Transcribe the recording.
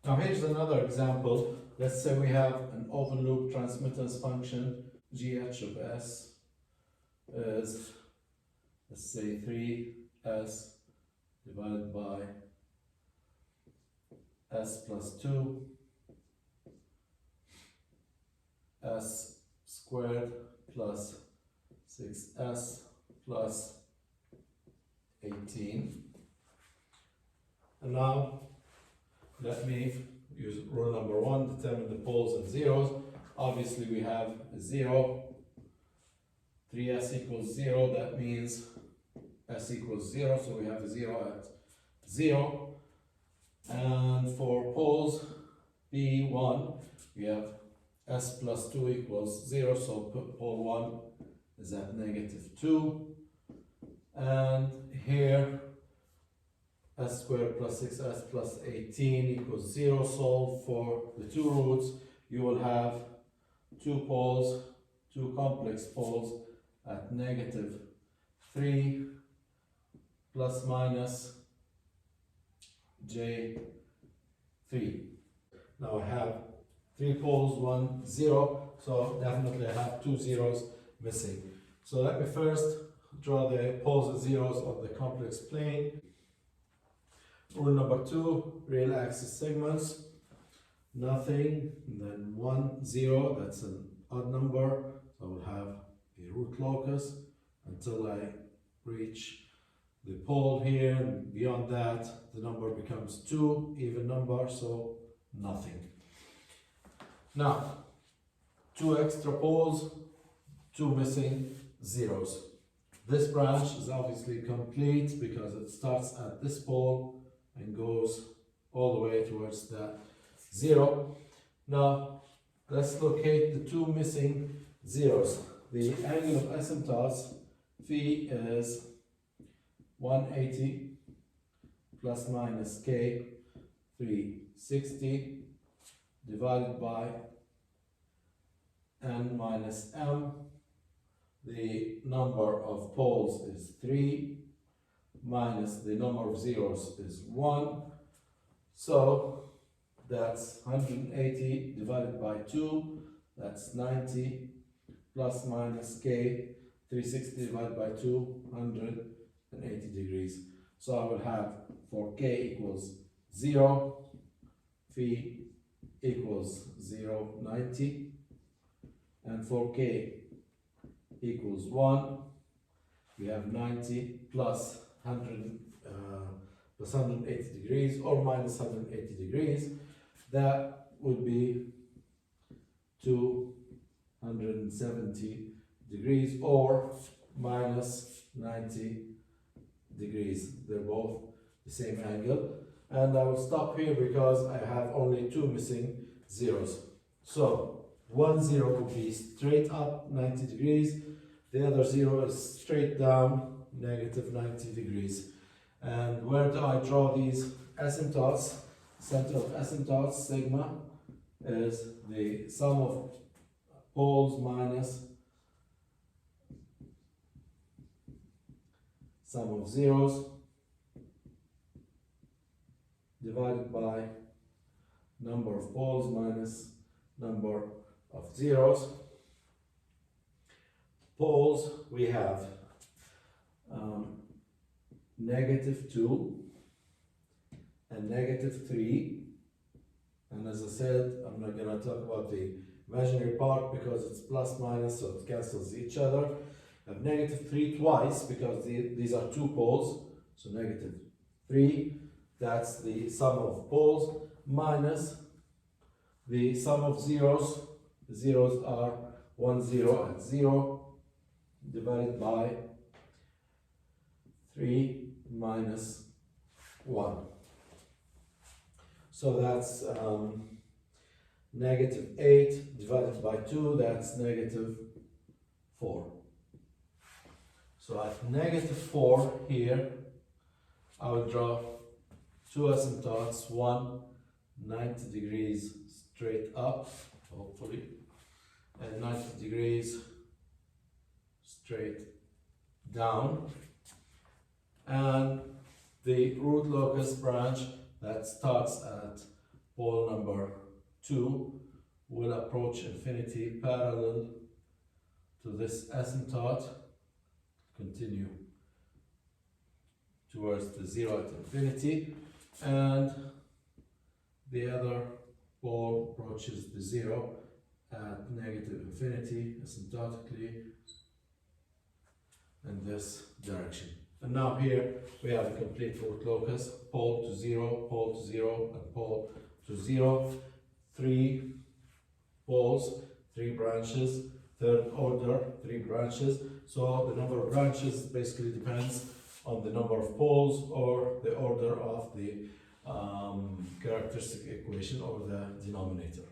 Now here's another example. Let's say we have an open loop transmittance function gh of s is, let's say, 3s divided by s plus 2 s squared plus 6s plus 18. And now let me use rule number 1, determine the poles and zeros. Obviously we have a 0, 3s equals 0, that means s equals 0, so we have a 0 at 0. And for poles P1, we have s plus 2 equals 0, so pole 1 is at -2. And here s squared plus 6s plus 18 equals 0. Solve for the two roots. You will have two poles, two complex poles at -3 plus minus j3. Now I have three poles, 1, 0, so definitely I have two zeros missing. So let me first draw the poles and zeros on the complex plane. Rule number 2, real axis segments, nothing, and then 1, 0, that's an odd number, so I will have a root locus until I reach the pole here, and beyond that the number becomes 2, even number, so nothing. Now, two extra poles, two missing zeros. This branch is obviously complete because it starts at this pole and goes all the way towards that 0. Now, let's locate the two missing zeros. The angle of asymptotes, phi, is 180 plus minus k, 360, divided by n minus m. The number of poles is 3, minus the number of zeros is 1. So that's 180 divided by 2, that's 90, plus minus k, 360 divided by 2, 180 degrees. So I will have for k equals 0, phi equals 0, 90, and for k equals 1, we have 90 plus 180 degrees or minus 180 degrees. That would be 270 degrees or minus 90 degrees. They're both the same angle. And I will stop here because I have only two missing zeros. So 1 0 would be straight up 90 degrees. The other 0 is straight down negative 90 degrees. And where do I draw these asymptotes? Center of asymptotes, sigma, is the sum of poles minus sum of zeros divided by number of poles minus number of zeros. Poles, we have -2 and -3, and as I said, I'm not going to talk about the imaginary part because it's plus minus, so it cancels each other. I have -3 twice because these are two poles, so -3, that's the sum of poles, minus the sum of zeros. The zeros are 1 0 and 0 divided by 3 minus 1. So that's -8 divided by 2, that's -4. So at -4 here, I will draw two asymptotes, one 90 degrees straight up, hopefully, and 90 degrees straight down, and the root locus branch that starts at pole number 2 will approach infinity parallel to this asymptote, continue towards the 0 at infinity, and the other pole approaches the 0 at negative infinity asymptotically in this direction. And now here we have a complete root locus, pole to 0, and pole to 0. 3 poles, 3 branches, third order, 3 branches. So the number of branches basically depends on the number of poles or the order of the characteristic equation or the denominator.